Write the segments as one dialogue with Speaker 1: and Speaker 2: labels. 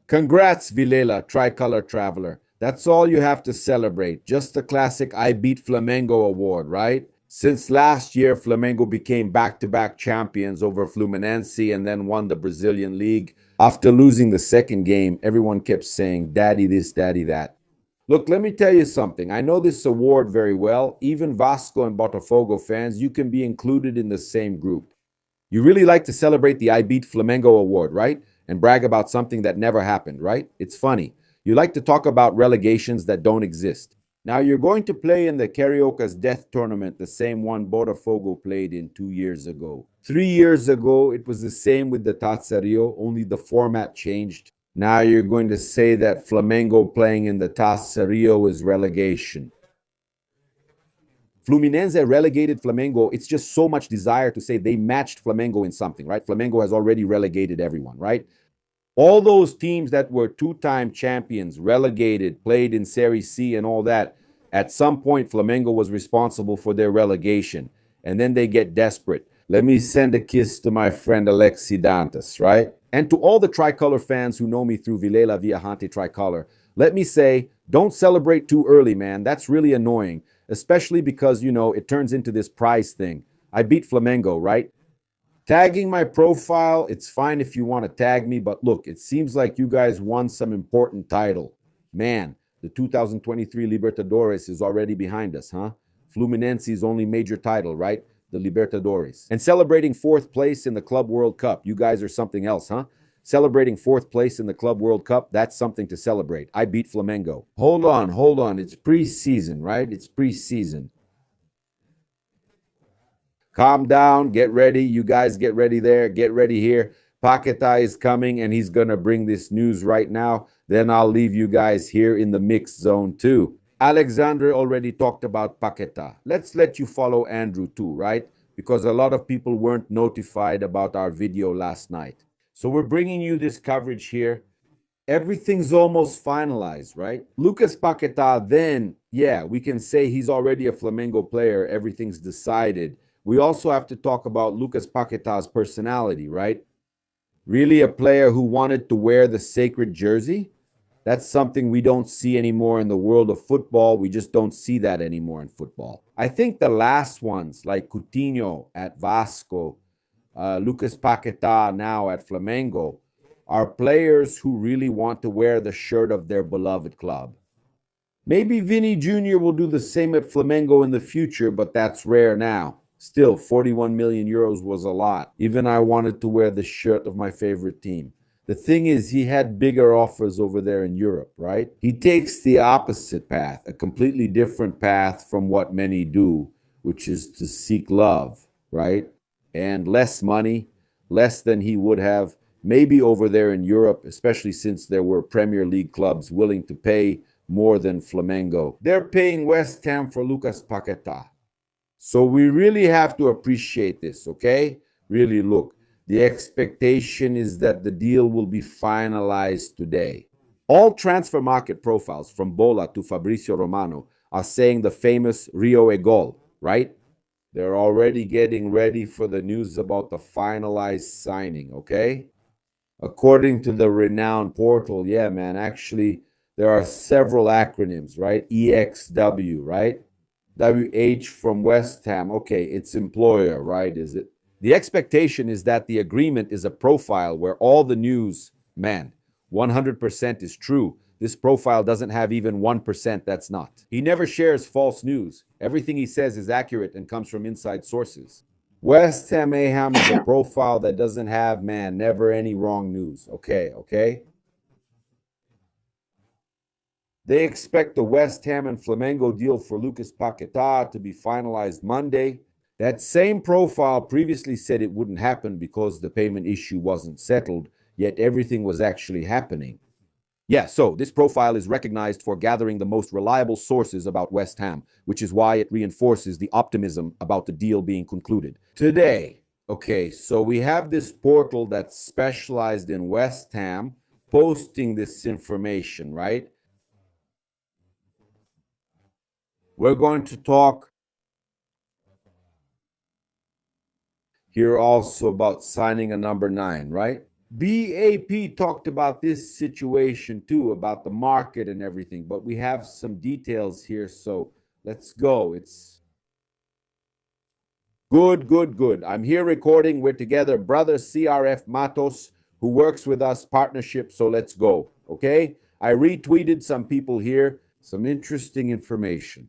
Speaker 1: Congrats, Vilela, tricolor traveler. That's all you have to celebrate. Just the classic I beat Flamengo award, right? Since last year, Flamengo became back-to-back champions over Fluminense and then won the Brazilian League. After losing the second game, everyone kept saying, Daddy this, Daddy that. Look, let me tell you something. I know this award very well. Even Vasco and Botafogo fans, you can be included in the same group. You really like to celebrate the I Beat Flamengo award, right? And brag about something that never happened, right? It's funny. You like to talk about relegations that don't exist. Now you're going to play in the Carioca's death tournament, the same one Botafogo played in 2 years ago. 3 years ago, it was the same with the Taça Rio, only the format changed. Now you're going to say that Flamengo playing in the Taça Rio is relegation. Fluminense relegated Flamengo. It's just so much desire to say they matched Flamengo in something, right? Flamengo has already relegated everyone, right? All those teams that were two-time champions, relegated, played in Serie C and all that, at some point Flamengo was responsible for their relegation. And then they get desperate. Let me send a kiss to my friend Alexi Dantas, right? And to all the tricolor fans who know me through Vilela Viajante Tricolor, let me say, don't celebrate too early, man. That's really annoying, especially because, it turns into this prize thing. I beat Flamengo, right? Tagging my profile, it's fine if you want to tag me, but look, it seems like you guys won some important title. Man, the 2023 Libertadores is already behind us, huh? Fluminense's only major title, right? The Libertadores. And celebrating fourth place in the Club World Cup. You guys are something else, huh? Celebrating fourth place in the Club World Cup, that's something to celebrate. I beat Flamengo. Hold on. It's preseason, right? It's preseason. Calm down, get ready. You guys get ready there, get ready here. Paquetá is coming and he's going to bring this news right now. Then I'll leave you guys here in the mixed zone too. Alexander already talked about Paquetá. Let's let you follow Andrew too, right? Because a lot of people weren't notified about our video last night. So we're bringing you this coverage here. Everything's almost finalized, right? Lucas Paquetá, then, yeah, we can say he's already a Flamengo player. Everything's decided. We also have to talk about Lucas Paquetá's personality, right? Really a player who wanted to wear the sacred jersey? That's something we don't see anymore in the world of football. We just don't see that anymore in football. I think the last ones, like Coutinho at Vasco, Lucas Paquetá now at Flamengo, are players who really want to wear the shirt of their beloved club. Maybe Vini Jr. will do the same at Flamengo in the future, but that's rare now. Still, 41 million euros was a lot. Even I wanted to wear the shirt of my favorite team. The thing is, he had bigger offers over there in Europe, right? He takes the opposite path, a completely different path from what many do, which is to seek love, right? And less money, less than he would have maybe over there in Europe, especially since there were Premier League clubs willing to pay more than Flamengo. They're paying West Ham for Lucas Paquetá. So we really have to appreciate this, okay? Really, look, the expectation is that the deal will be finalized today. All transfer market profiles, from Bola to Fabrizio Romano, are saying the famous Rio e Gol, right? They're already getting ready for the news about the finalized signing, okay? According to the renowned portal, yeah, man, actually, there are several acronyms, right? EXW, right? WH from West Ham. Okay, it's employer, right? Is it? The expectation is that the agreement is a profile where all the news, man, 100% is true. This profile doesn't have even 1% that's not. He never shares false news. Everything he says is accurate and comes from inside sources. West Ham Aham is a profile that doesn't have, man, never any wrong news. Okay? They expect the West Ham and Flamengo deal for Lucas Paquetá to be finalized Monday. That same profile previously said it wouldn't happen because the payment issue wasn't settled, yet everything was actually happening. Yeah, so this profile is recognized for gathering the most reliable sources about West Ham, which is why it reinforces the optimism about the deal being concluded. Today, okay, so we have this portal that's specialized in West Ham posting this information, right? We're going to talk here also about signing a number 9, right? BAP talked about this situation too, about the market and everything, but we have some details here, so let's go. It's good, good, good. I'm here recording. We're together, brother CRF Matos, who works with us, partnership, so let's go, okay? I retweeted some people here, some interesting information.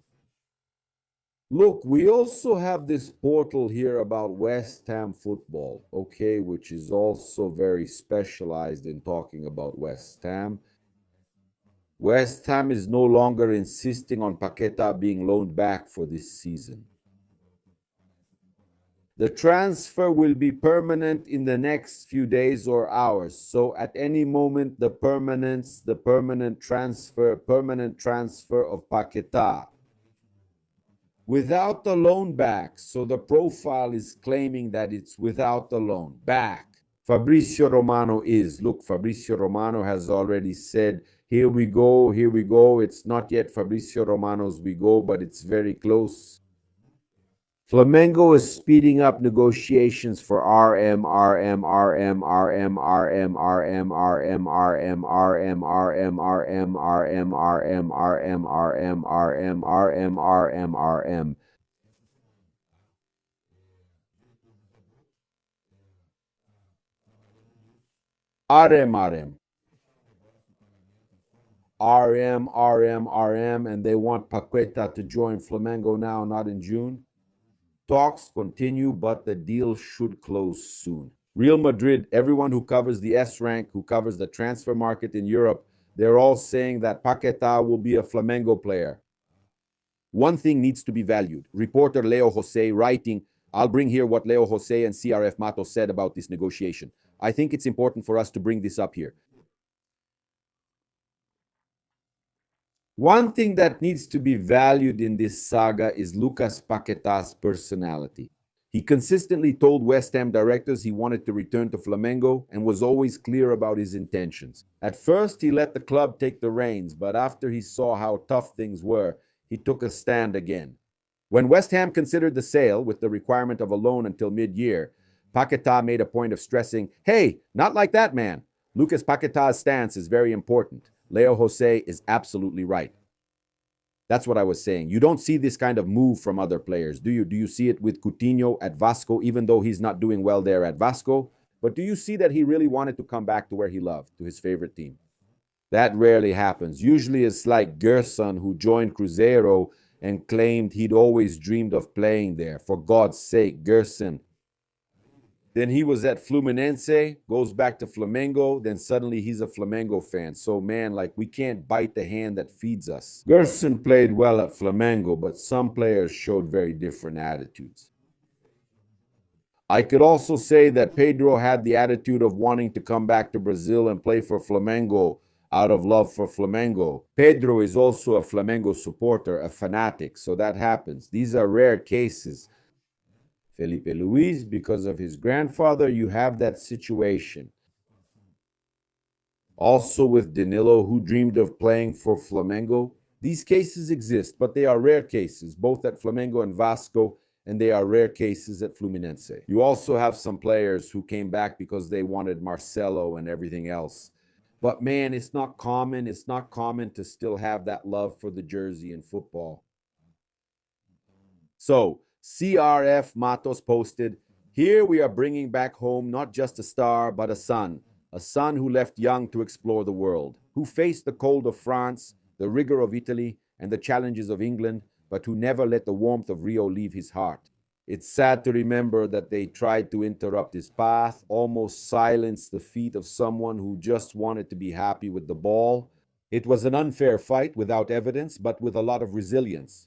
Speaker 1: Look, we also have this portal here about West Ham football, okay, which is also very specialized in talking about West Ham. West Ham is no longer insisting on Paquetá being loaned back for this season. The transfer will be permanent in the next few days or hours. So at any moment, the permanent transfer of Paquetá without the loan back. So the profile is claiming that it's without the loan back. Fabrizio Romano is. Look, Fabrizio Romano has already said, here we go, here we go. It's not yet Fabrizio Romano's we go, but it's very close. Flamengo is speeding up negotiations for RM, RM, RM, RM, RM, RM, RM, RM, RM, RM, RM, RM, RM, RM, RM, RM, RM, RM, RM. RM, RM. RM, RM, RM, and they want Paqueta to join Flamengo now, not in June. Talks continue, but the deal should close soon. Real Madrid, everyone who covers the S rank, who covers the transfer market in Europe, they're all saying that Paquetá will be a Flamengo player. One thing needs to be valued. Reporter Leo Jose writing, I'll bring here what Leo Jose and CRF Matos said about this negotiation. I think it's important for us to bring this up here. One thing that needs to be valued in this saga is Lucas Paquetá's personality. He consistently told West Ham directors he wanted to return to Flamengo and was always clear about his intentions. At first, he let the club take the reins, but after he saw how tough things were, he took a stand again. When West Ham considered the sale with the requirement of a loan until mid-year, Paquetá made a point of stressing, hey, not like that, man. Lucas Paquetá's stance is very important. Leo Jose is absolutely right. That's what I was saying. You don't see this kind of move from other players, do you? Do you see it with Coutinho at Vasco, even though he's not doing well there at Vasco? But do you see that he really wanted to come back to where he loved, to his favorite team? That rarely happens. Usually it's like Gerson, who joined Cruzeiro and claimed he'd always dreamed of playing there. For God's sake, Gerson. Then he was at Fluminense, goes back to Flamengo, then suddenly he's a Flamengo fan. So, man, like, we can't bite the hand that feeds us. Gerson played well at Flamengo, but some players showed very different attitudes. I could also say that Pedro had the attitude of wanting to come back to Brazil and play for Flamengo out of love for Flamengo. Pedro is also a Flamengo supporter, a fanatic, so that happens. These are rare cases. Felipe Luis, because of his grandfather, you have that situation. Also with Danilo, who dreamed of playing for Flamengo. These cases exist, but they are rare cases, both at Flamengo and Vasco, and they are rare cases at Fluminense. You also have some players who came back because they wanted Marcelo and everything else. But man, it's not common. It's not common to still have that love for the jersey in football. So, CRF Matos posted, here we are bringing back home not just a star, but a son who left young to explore the world, who faced the cold of France, the rigor of Italy, and the challenges of England, but who never let the warmth of Rio leave his heart. It's sad to remember that they tried to interrupt his path, almost silence the feet of someone who just wanted to be happy with the ball. It was an unfair fight without evidence, but with a lot of resilience.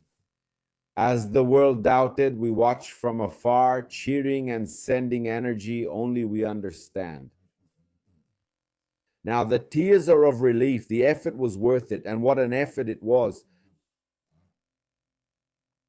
Speaker 1: As the world doubted, we watched from afar, cheering and sending energy, only we understand. Now, the tears are of relief. The effort was worth it, and what an effort it was.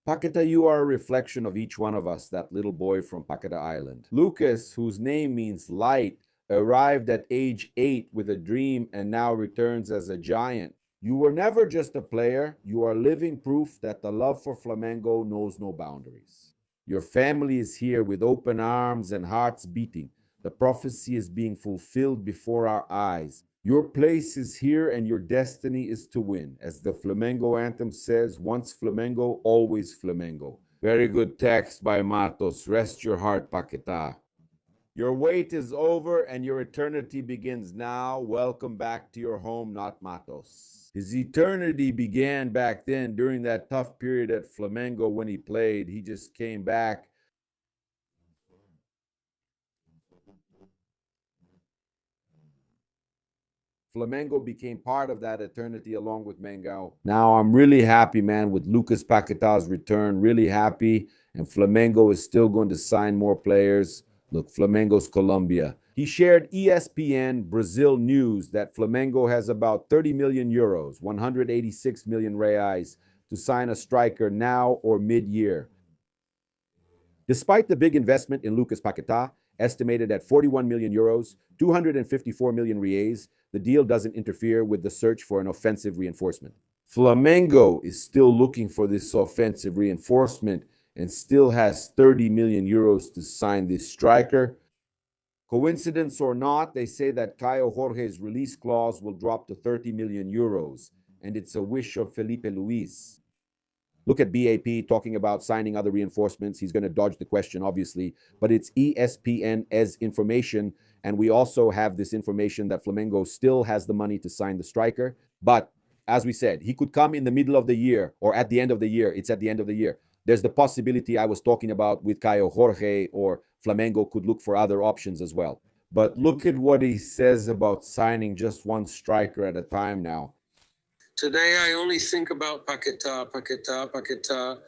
Speaker 1: Paquetá, you are a reflection of each one of us, that little boy from Paquetá Island. Lucas, whose name means light, arrived at age 8 with a dream and now returns as a giant. You were never just a player. You are living proof that the love for Flamengo knows no boundaries. Your family is here with open arms and hearts beating. The prophecy is being fulfilled before our eyes. Your place is here and your destiny is to win. As the Flamengo anthem says, once Flamengo, always Flamengo. Very good text by Matos. Rest your heart, Paquetá. Your wait is over and your eternity begins now. Welcome back to your home, not Matos. His eternity began back then during that tough period at Flamengo when he played. He just came back. Flamengo became part of that eternity along with Mengao. Now I'm really happy, man, with Lucas Paquetá's return. Really happy. And Flamengo is still going to sign more players. Look, Flamengo's Colombia. He shared ESPN Brazil news that Flamengo has about 30 million euros, 186 million reais, to sign a striker now or mid-year. Despite the big investment in Lucas Paquetá, estimated at 41 million euros, 254 million reais, the deal doesn't interfere with the search for an offensive reinforcement. Flamengo is still looking for this offensive reinforcement and still has 30 million euros to sign this striker. Coincidence or not, they say that Caio Jorge's release clause will drop to 30 million euros, and it's a wish of Felipe Luis. Look at BAP talking about signing other reinforcements. He's going to dodge the question, obviously, but it's ESPN as information, and we also have this information that Flamengo still has the money to sign the striker. But as we said, he could come in the middle of the year or at the end of the year. It's at the end of the year. There's the possibility I was talking about with Caio Jorge, or Flamengo could look for other options as well. But look at what he says about signing just one striker at a time now.
Speaker 2: Today I only think about Paquetá, Paquetá, Paquetá.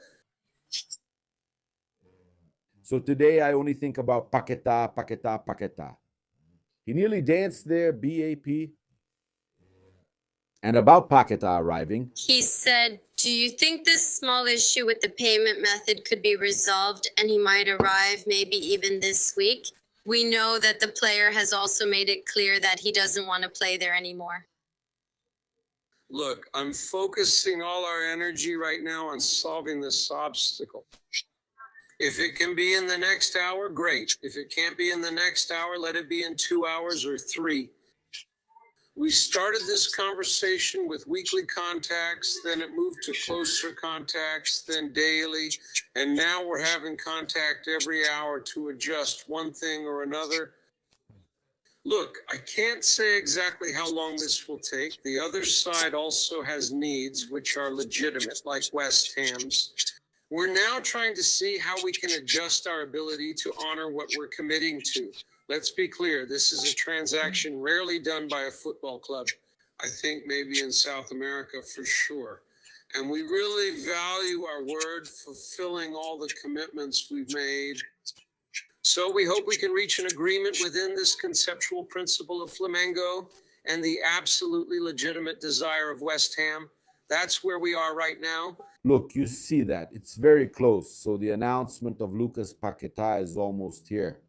Speaker 1: So today I only think about Paquetá, Paquetá, Paquetá. He nearly danced there, BAP. And about Paquetá arriving,
Speaker 3: he said, do you think this small issue with the payment method could be resolved and he might arrive maybe even this week? We know that the player has also made it clear that he doesn't want to play there anymore.
Speaker 2: Look, I'm focusing all our energy right now on solving this obstacle. If it can be in the next hour, great. If it can't be in the next hour, let it be in 2 hours or 3. We started this conversation with weekly contacts, then it moved to closer contacts, then daily, and now we're having contact every hour to adjust one thing or another. Look, I can't say exactly how long this will take. The other side also has needs which are legitimate, like West Ham's. We're now trying to see how we can adjust our ability to honor what we're committing to. Let's be clear, this is a transaction rarely done by a football club. I think maybe in South America for sure. And we really value our word, fulfilling all the commitments we've made. So we hope we can reach an agreement within this conceptual principle of Flamengo and the absolutely legitimate desire of West Ham. That's where we are right now.
Speaker 1: Look, you see that. It's very close. So the announcement of Lucas Paquetá is almost here.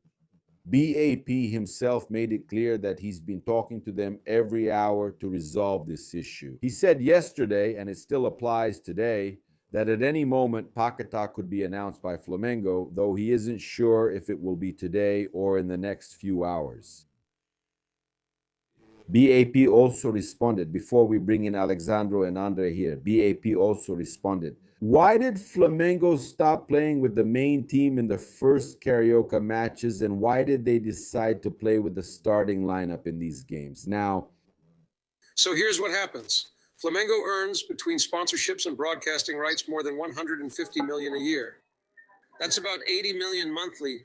Speaker 1: BAP himself made it clear that he's been talking to them every hour to resolve this issue. He said yesterday, and it still applies today, that at any moment Paquetá could be announced by Flamengo, though he isn't sure if it will be today or in the next few hours. BAP also responded, before we bring in Alexandro and Andre here, BAP also responded, why did Flamengo stop playing with the main team in the first Carioca matches, and why did they decide to play with the starting lineup in these games? Now,
Speaker 2: so here's what happens. Flamengo earns between sponsorships and broadcasting rights more than 150 million a year. That's about 80 million monthly.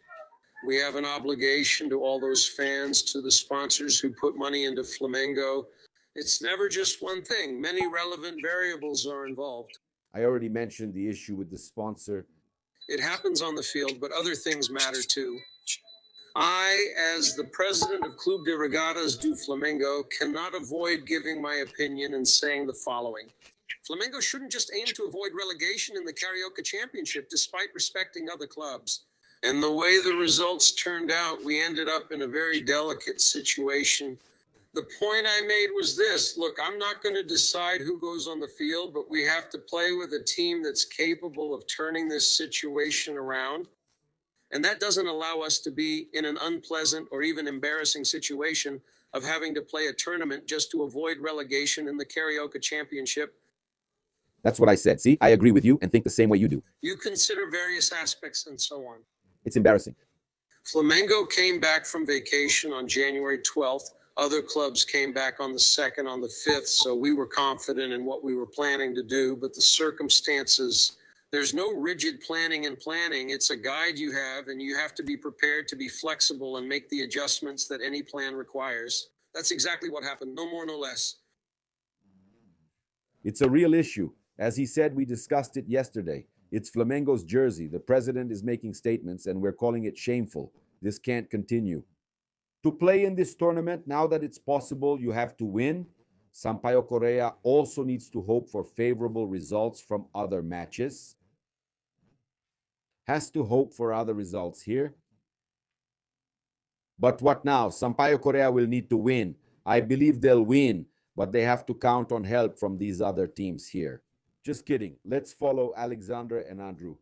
Speaker 2: We have an obligation to all those fans, to the sponsors who put money into Flamengo. It's never just one thing. Many relevant variables are involved.
Speaker 1: I already mentioned the issue with the sponsor.
Speaker 2: It happens on the field, but other things matter too. I, as the president of Club de Regatas do Flamengo, cannot avoid giving my opinion and saying the following. Flamengo shouldn't just aim to avoid relegation in the Carioca Championship, despite respecting other clubs. And the way the results turned out, we ended up in a very delicate situation. The point I made was this. Look, I'm not going to decide who goes on the field, but we have to play with a team that's capable of turning this situation around. And that doesn't allow us to be in an unpleasant or even embarrassing situation of having to play a tournament just to avoid relegation in the Carioca Championship.
Speaker 1: That's what I said. See, I agree with you and think the same way you do.
Speaker 2: You consider various aspects and so on.
Speaker 1: It's embarrassing.
Speaker 2: Flamengo came back from vacation on January 12th. Other clubs came back on the 2nd, on the 5th, so we were confident in what we were planning to do, but the circumstances, there's no rigid planning and planning. It's a guide you have, and you have to be prepared to be flexible and make the adjustments that any plan requires. That's exactly what happened, no more, no less.
Speaker 1: It's a real issue. As he said, we discussed it yesterday. It's Flamengo's jersey. The president is making statements, and we're calling it shameful. This can't continue. To play in this tournament, now that it's possible, you have to win. Sampaio Correa also needs to hope for favorable results from other matches. Has to hope for other results here. But what now? Sampaio Correa will need to win. I believe they'll win, but they have to count on help from these other teams here. Just kidding. Let's follow Alexander and Andrew.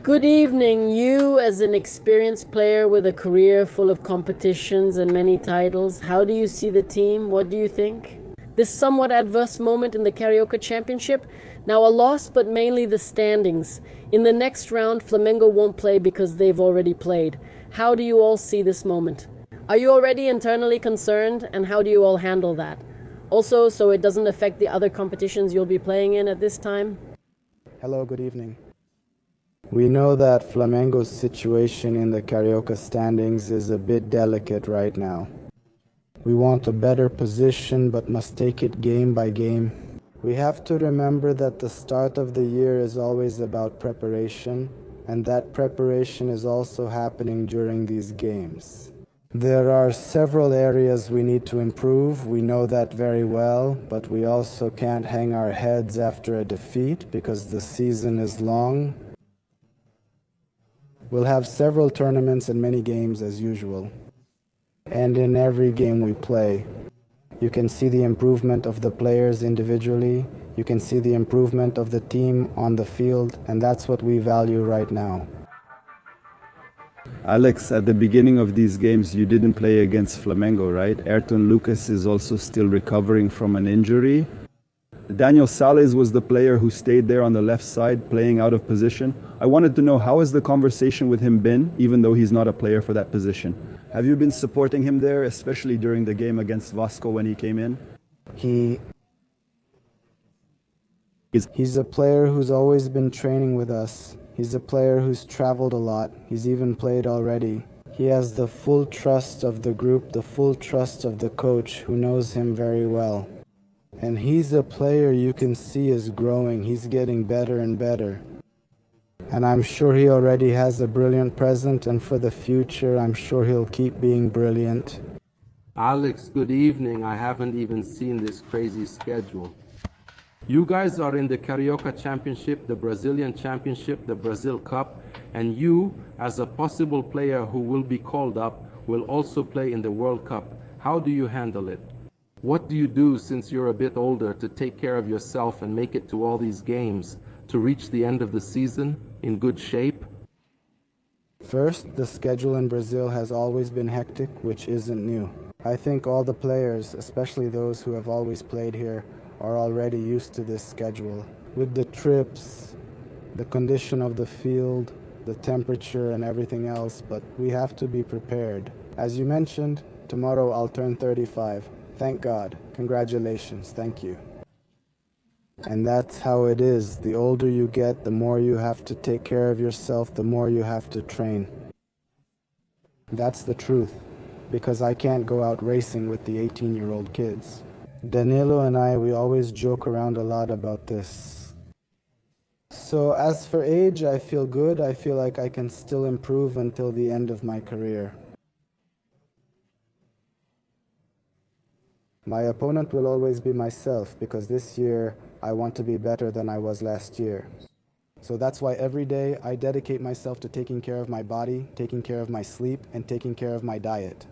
Speaker 4: Good evening. You, as an experienced player with a career full of competitions and many titles, how do you see the team? What do you think? This somewhat adverse moment in the Carioca Championship, now a loss, but mainly the standings. In the next round, Flamengo won't play because they've already played. How do you all see this moment? Are you already internally concerned, and how do you all handle that? Also, so it doesn't affect the other competitions you'll be playing in at this time?
Speaker 5: Hello, good evening. We know that Flamengo's situation in the Carioca standings is a bit delicate right now. We want a better position, but must take it game by game. We have to remember that the start of the year is always about preparation, and that preparation is also happening during these games. There are several areas we need to improve. We know that very well, but we also can't hang our heads after a defeat because the season is long. We'll have several tournaments and many games as usual. And in every game we play, you can see the improvement of the players individually, you can see the improvement of the team on the field, and that's what we value right now.
Speaker 6: Alex, at the beginning of these games, you didn't play against Flamengo, right? Ayrton Lucas is also still recovering from an injury. Daniel Sales was the player who stayed there on the left side, playing out of position. I wanted to know, how has the conversation with him been, even though he's not a player for that position? Have you been supporting him there, especially during the game against Vasco when he came in?
Speaker 5: He's a player who's always been training with us. He's a player who's traveled a lot. He's even played already. He has the full trust of the group, the full trust of the coach, who knows him very well. And he's a player you can see is growing. He's getting better and better. And I'm sure he already has a brilliant present, and for the future, I'm sure he'll keep being brilliant.
Speaker 7: Alex, good evening. I haven't even seen this crazy schedule. You guys are in the Carioca Championship, the Brazilian Championship, the Brazil Cup, and you, as a possible player who will be called up, will also play in the World Cup. How do you handle it? What do you do, since you're a bit older, to take care of yourself and make it to all these games, to reach the end of the season in good shape?
Speaker 5: First, the schedule in Brazil has always been hectic, which isn't new. I think all the players, especially those who have always played here, are already used to this schedule. With the trips, the condition of the field, the temperature and everything else, but we have to be prepared. As you mentioned, tomorrow I'll turn 35. Thank God. Congratulations. Thank you. And that's how it is. The older you get, the more you have to take care of yourself, the more you have to train. That's the truth, because I can't go out racing with the 18-year-old kids. Danilo and I, we always joke around a lot about this. So as for age, I feel good. I feel like I can still improve until the end of my career. My opponent will always be myself, because this year I want to be better than I was last year. So that's why every day I dedicate myself to taking care of my body, taking care of my sleep, and taking care of my diet.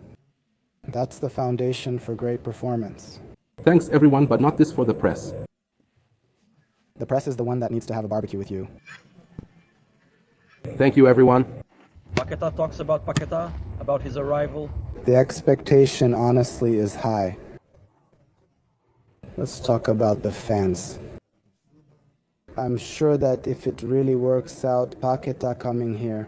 Speaker 5: That's the foundation for great performance.
Speaker 7: Thanks everyone, but not this for the press.
Speaker 5: The press is the one that needs to have a barbecue with you.
Speaker 7: Thank you everyone.
Speaker 8: Paquetá talks about Paquetá, about his arrival.
Speaker 5: The expectation, honestly, is high. Let's talk about the fans. I'm sure that if it really works out, Paquetá coming here,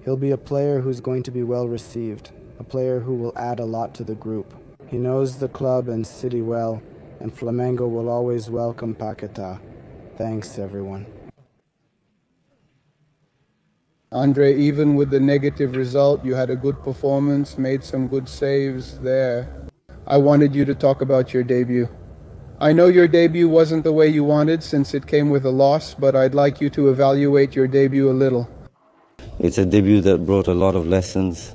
Speaker 5: he'll be a player who's going to be well received, a player who will add a lot to the group. He knows the club and city well, and Flamengo will always welcome Paquetá. Thanks, everyone.
Speaker 9: Andre, even with the negative result, you had a good performance, made some good saves there. I wanted you to talk about your debut. I know your debut wasn't the way you wanted since it came with a loss, but I'd like you to evaluate your debut a little.
Speaker 10: It's a debut that brought a lot of lessons.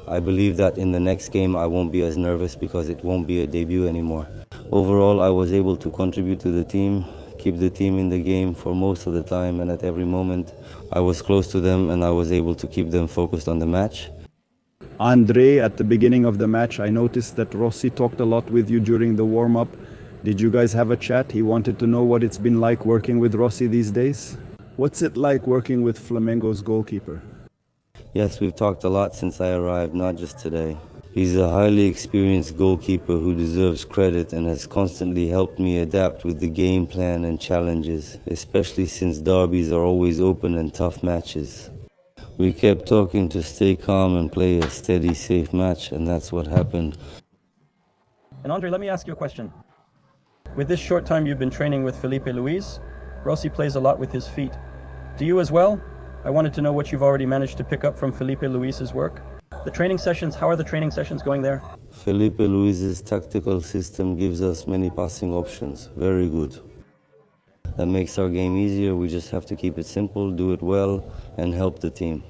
Speaker 10: I believe that in the next game I won't be as nervous because it won't be a debut anymore. Overall, I was able to contribute to the team, keep the team in the game for most of the time, and at every moment I was close to them and I was able to keep them focused on the match.
Speaker 6: Andre, at the beginning of the match, I noticed that Rossi talked a lot with you during the warm-up. Did you guys have a chat? He wanted to know what it's been like working with Rossi these days. What's it like working with Flamengo's goalkeeper?
Speaker 10: Yes, we've talked a lot since I arrived, not just today. He's a highly experienced goalkeeper who deserves credit and has constantly helped me adapt with the game plan and challenges, especially since derbies are always open and tough matches. We kept talking to stay calm and play a steady, safe match, and that's what happened.
Speaker 8: And Andre, let me ask you a question. With this short time you've been training with Felipe Luis, Rossi plays a lot with his feet. Do you as well? I wanted to know what you've already managed to pick up from Felipe Luis's work. The training sessions, how are the training sessions going there?
Speaker 10: Felipe Luis's tactical system gives us many passing options. Very good. That makes our game easier. We just have to keep it simple, do it well, and help the team.